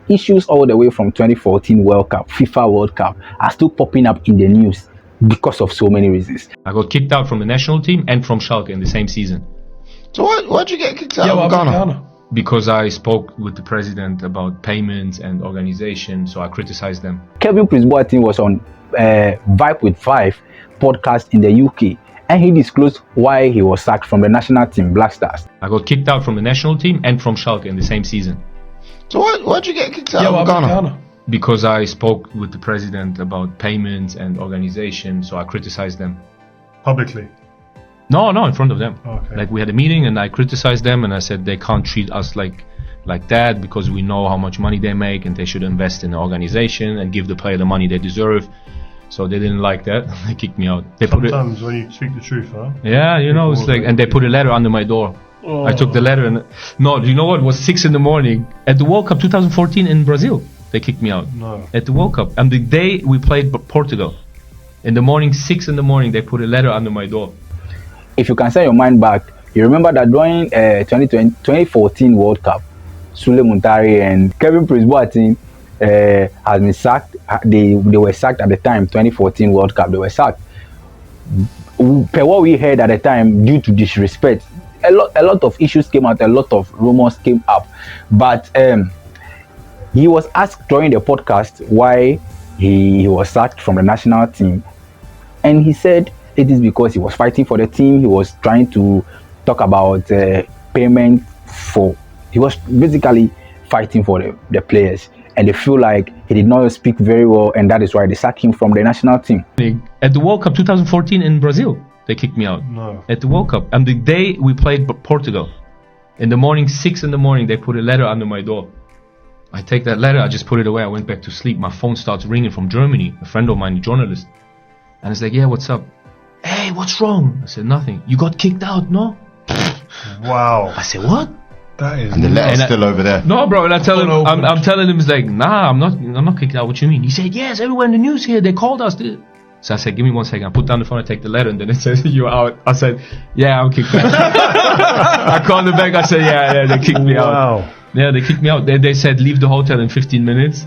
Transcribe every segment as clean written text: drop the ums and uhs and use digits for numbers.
issues all the way from 2014 World Cup, FIFA World Cup, are still popping up in the news because of so many reasons. I got kicked out from the national team and from Schalke in the same season. So why'd you get kicked out of Ghana? Because I spoke with the president about payments and organization, so I criticized them. Kelvin Boateng was on Vibe with Five podcast in the UK, and he disclosed why he was sacked from the national team, Black Stars. I got kicked out from the national team and from Schalke in the same season. So why'd you get kicked out of Ghana? Because I spoke with the president about payments and organization, so I criticized them. Publicly? No, in front of them. Okay. Like, we had a meeting and I criticized them and I said they can't treat us like that because we know how much money they make and they should invest in the organization and give the player the money they deserve. So they didn't like that. They kicked me out. Sometimes when you speak the truth, huh? Yeah, it's like, and they put a letter under my door. Oh. I took the letter and you know what? It was 6 a.m. at the World Cup 2014 in Brazil. They kicked me out. No. At the World Cup. And the day we played Portugal, in the morning, 6 a.m, they put a letter under my door. If you can send your mind back, you remember that during 2014 World Cup, Sule Muntari and Kelvin Boateng has been sacked. They were sacked at the time, 2014 World Cup, they were sacked. Per what we heard at the time, due to disrespect, a lot of issues came out, a lot of rumors came up. But he was asked during the podcast why he was sacked from the national team. And he said it is because he was fighting for the team. He was trying to talk about payment he was basically fighting for the players. And they feel like he did not speak very well, and that is why they sacked him from the national team. At the World Cup 2014 in Brazil, they kicked me out. No. At the World Cup. And the day we played Portugal, in the morning, 6 a.m, they put a letter under my door. I take that letter, I just put it away, I went back to sleep. My phone starts ringing from Germany, a friend of mine, a journalist. And it's like, yeah, what's up? Hey, what's wrong? I said, nothing. You got kicked out, no? Wow. I said, what? That is. And the letter's still over there. No, bro. And I tell him, I'm telling him, it's like, nah, I'm not kicked out. What you mean? He said, yes, everywhere in the news here, they called us. So I said, give me 1 second. I put down the phone, I take the letter, and then it says, you're out. I said, yeah, I'm kicked out. I called them back, I said, yeah, they kicked me out. Wow. Yeah, they kicked me out. They said, leave the hotel in 15 minutes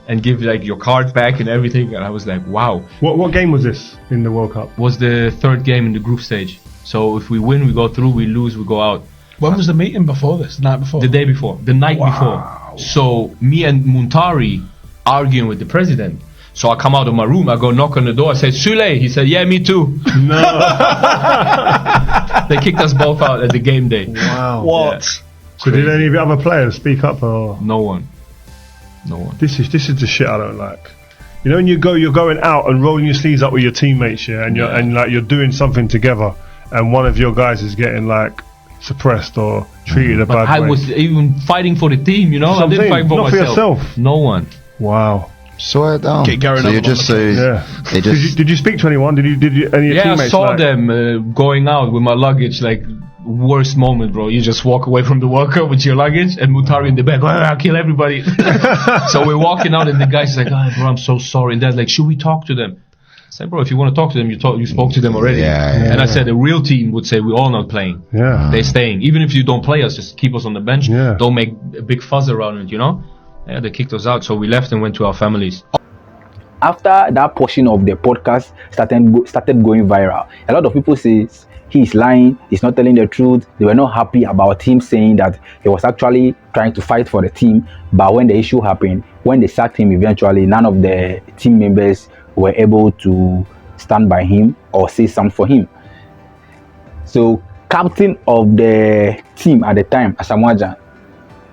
and give like your card back and everything. And I was like, wow. What game was this in the World Cup? Was the third game in the group stage. So if we win, we go through. We lose, we go out. When was the meeting before this? The night before? The day before. The night before. So me and Muntari arguing with the president. So I come out of my room. I go knock on the door. I say, Sule. He said, yeah, me too. No. They kicked us both out at the game day. Wow. What? Yeah. So did any of the other players speak up? Or? No one. This is the shit I don't like. You know, when you're going out and rolling your sleeves up with your teammates, yeah, and you're doing something together, and one of your guys is getting like suppressed or treated a bad way. I was even fighting for the team, you know. I didn't fight for not myself. for yourself. No one. Wow. Swear down. Get Gary So you just say. Yeah. They just. Did you speak to anyone? Did you any of your Yeah, I teammates? saw like, them going out with my luggage. Like, worst moment, bro. You just walk away from the World Cup with your luggage, and Muntari in the back, I'll kill everybody. So we're walking out, and the guy's like, oh, bro, I'm so sorry. And Dad's like, should we talk to them? I said, bro, if you want to talk to them, you spoke to them already. Yeah. And I said, a real team would say, we're all not playing. Yeah. They're staying. Even if you don't play us, just keep us on the bench. Yeah. Don't make a big fuzz around it, you know? Yeah, they kicked us out. So we left and went to our families. After that portion of the podcast started going viral, a lot of people say he's lying, he's not telling the truth. They were not happy about him saying that he was actually trying to fight for the team. But when the issue happened, when they sacked him eventually, none of the team members were able to stand by him or say something for him. So captain of the team at the time, Asamoah Gyan,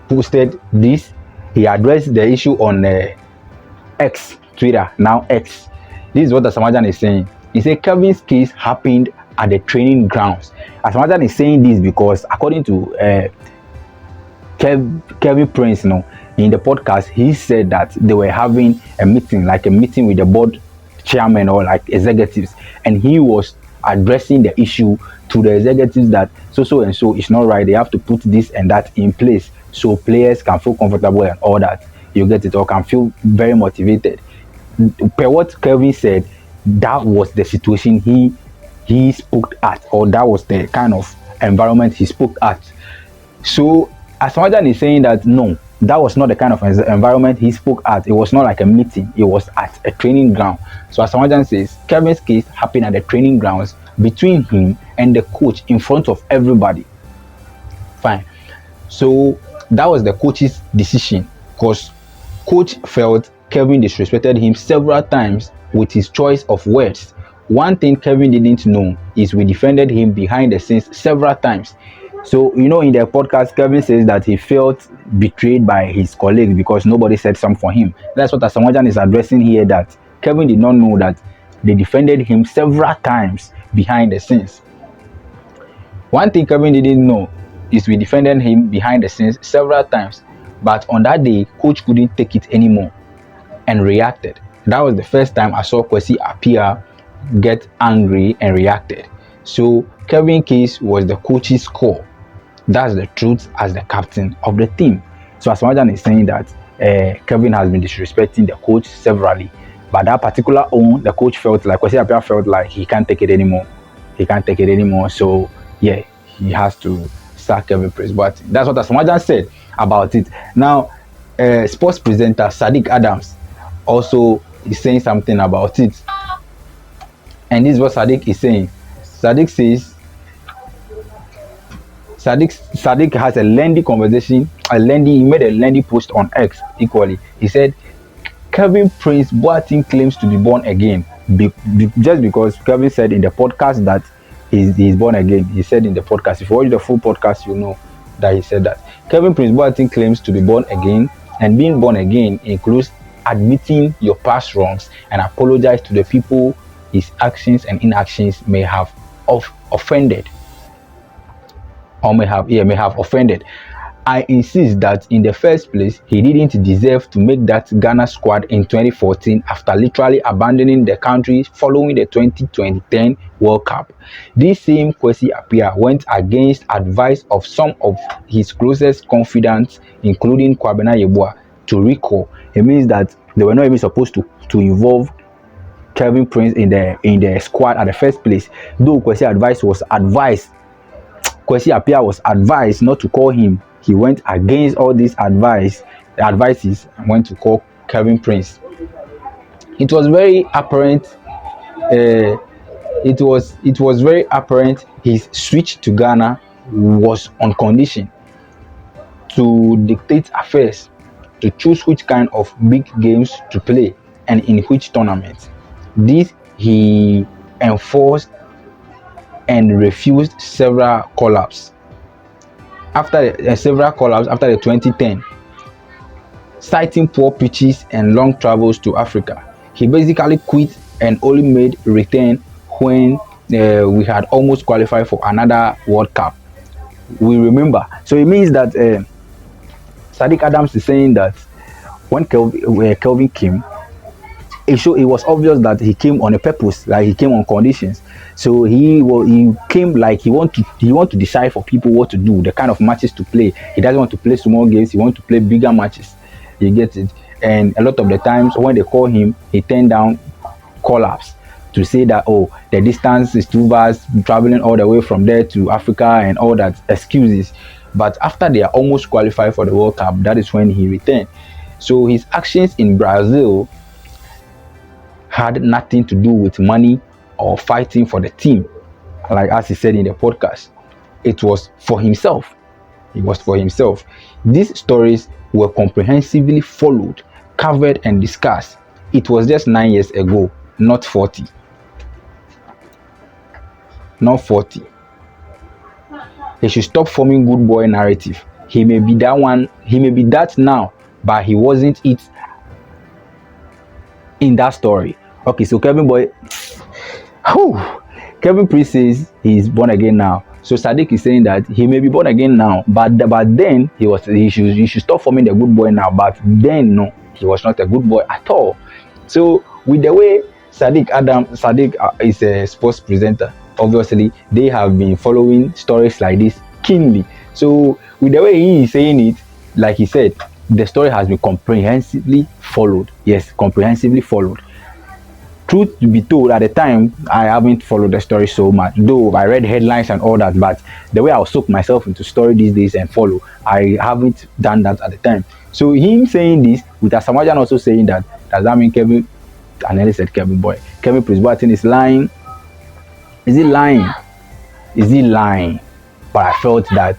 posted this. He addressed the issue on X, Twitter, now X. This is what Asamoah Gyan is saying. He said Kelvin's case happened at the training grounds. Asamoah Gyan is saying this because according to Kelvin Prince, in the podcast, he said that they were having a meeting with the board chairman or like executives, and he was addressing the issue to the executives that so and so is not right. They have to put this and that in place so players can feel comfortable and all that. You get it, or can feel very motivated. Per what Kelvin said, that was the situation he spoke at, or that was the kind of environment he spoke at. So Asamoah Gyan is saying that no, that was not the kind of environment he spoke at. It was not like a meeting. It was at a training ground. So Asamoah Gyan says Kelvin's case happened at the training grounds between him and the coach in front of everybody. Fine. So that was the coach's decision, because coach felt Kelvin disrespected him several times with his choice of words. One thing Kelvin didn't know is we defended him behind the scenes several times. So, you know, in the podcast, Kelvin says that he felt betrayed by his colleagues because nobody said something for him. That's what Asamoah Gyan is addressing here, that Kelvin did not know that they defended him several times behind the scenes. One thing Kelvin didn't know is we defended him behind the scenes several times. But on that day, coach couldn't take it anymore and reacted. That was the first time I saw Kwesi Appiah get angry and reacted. So Kelvin's case was the coach's call. That's the truth as the captain of the team. So Asamoah Gyan is saying that Kelvin has been disrespecting the coach severally. But that particular the coach felt like, Kwesi Appiah felt like he can't take it anymore. He can't take it anymore. So yeah, he has to sack Kelvin Prince Boateng. That's what Asamoah Gyan said about it. Now, sports presenter Sadiq Adams also is saying something about it. And this is what Sadiq is saying. Sadiq says, Sadiq has a lengthy conversation, he made a lengthy post on X equally. He said, Kelvin Prince Boateng claims to be born again. Just because Kelvin said in the podcast that he's born again. He said in the podcast, if you watch the full podcast, you know that he said that. Kelvin Prince Boateng claims to be born again, and being born again includes admitting your past wrongs and apologize to the people his actions and inactions may have offended. Or may have offended. I insist that in the first place, he didn't deserve to make that Ghana squad in 2014 after literally abandoning the country following the 2010 World Cup. This same Kwesi Appiah went against advice of some of his closest confidants, including Kwabena Yeboah, to recall. It means that they were not even supposed to involve Kelvin Prince in the squad at the first place. Though Kwesi Appiah was advised not to call him, he went against all these advices and went to call Kelvin Prince. It was very apparent. It was very apparent his switch to Ghana was on condition to dictate affairs, to choose which kind of big games to play and in which tournaments. This he enforced and refused several call-ups. After several call-ups after the 2010, citing poor pitches and long travels to Africa, he basically quit and only made return when we had almost qualified for another World Cup. We remember. So it means that Sadiq Adams is saying that when Kelvin came, it was obvious that he came on a purpose, like he came on conditions. So he came like he want to decide for people what to do, the kind of matches to play. He doesn't want to play small games. He wants to play bigger matches. You get it? And a lot of the times when they call him, he turned down call-ups to say that, oh, the distance is too vast, traveling all the way from there to Africa and all that excuses. But after they are almost qualified for the World Cup, that is when he returned. So his actions in Brazil had nothing to do with money or fighting for the team. Like as he said in the podcast, it was for himself. It was for himself. These stories were comprehensively followed, covered and discussed. It was just 9 years ago, not 40. Not 40. He should stop forming good boy narrative. He may be that one, he may be that now, but he wasn't it in that story. Okay, so Kelvin Prince says he's born again now. So Sadiq is saying that he may be born again now, but then he should stop forming the good boy now. But then no, he was not a good boy at all. So with the way Sadiq is a sports presenter, obviously they have been following stories like this keenly. So with the way he is saying it, like he said, the story has been comprehensively followed. Yes, comprehensively followed. Truth to be told, at the time, I haven't followed the story so much, though I read headlines and all that, but the way I'll soak myself into story these days and follow, I haven't done that at the time. So him saying this with Asamoah Gyan also saying that, does that mean Kevin? And then he said Kevin Prince Boateng is lying. Is he lying? Is he lying? But I felt that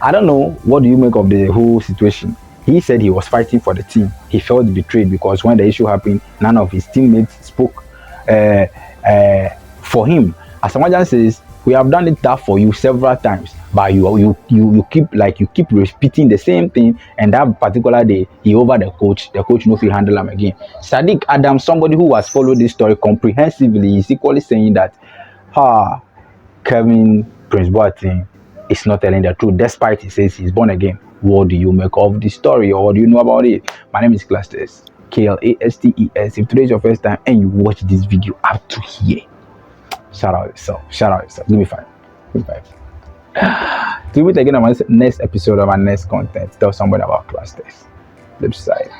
I don't know, what do you make of the whole situation? He said he was fighting for the team. He felt betrayed because when the issue happened, none of his teammates spoke for him. Asamoah Gyan says, we have done it tough for you several times, but you keep repeating the same thing, and that particular day he over the coach no fit handle him again. Sadiq Adam, somebody who has followed this story comprehensively, is equally saying that Kevin Prince Boateng is not telling the truth, despite he says he's born again. What do you make of this story, or what do you know about it? My name is Bookklastes, KLASTES. If today is your first time and you watch this video up to here, shout out yourself. Give me five. Till we meet again on my next episode of our next content, tell somebody about Bookklastes. Flip side.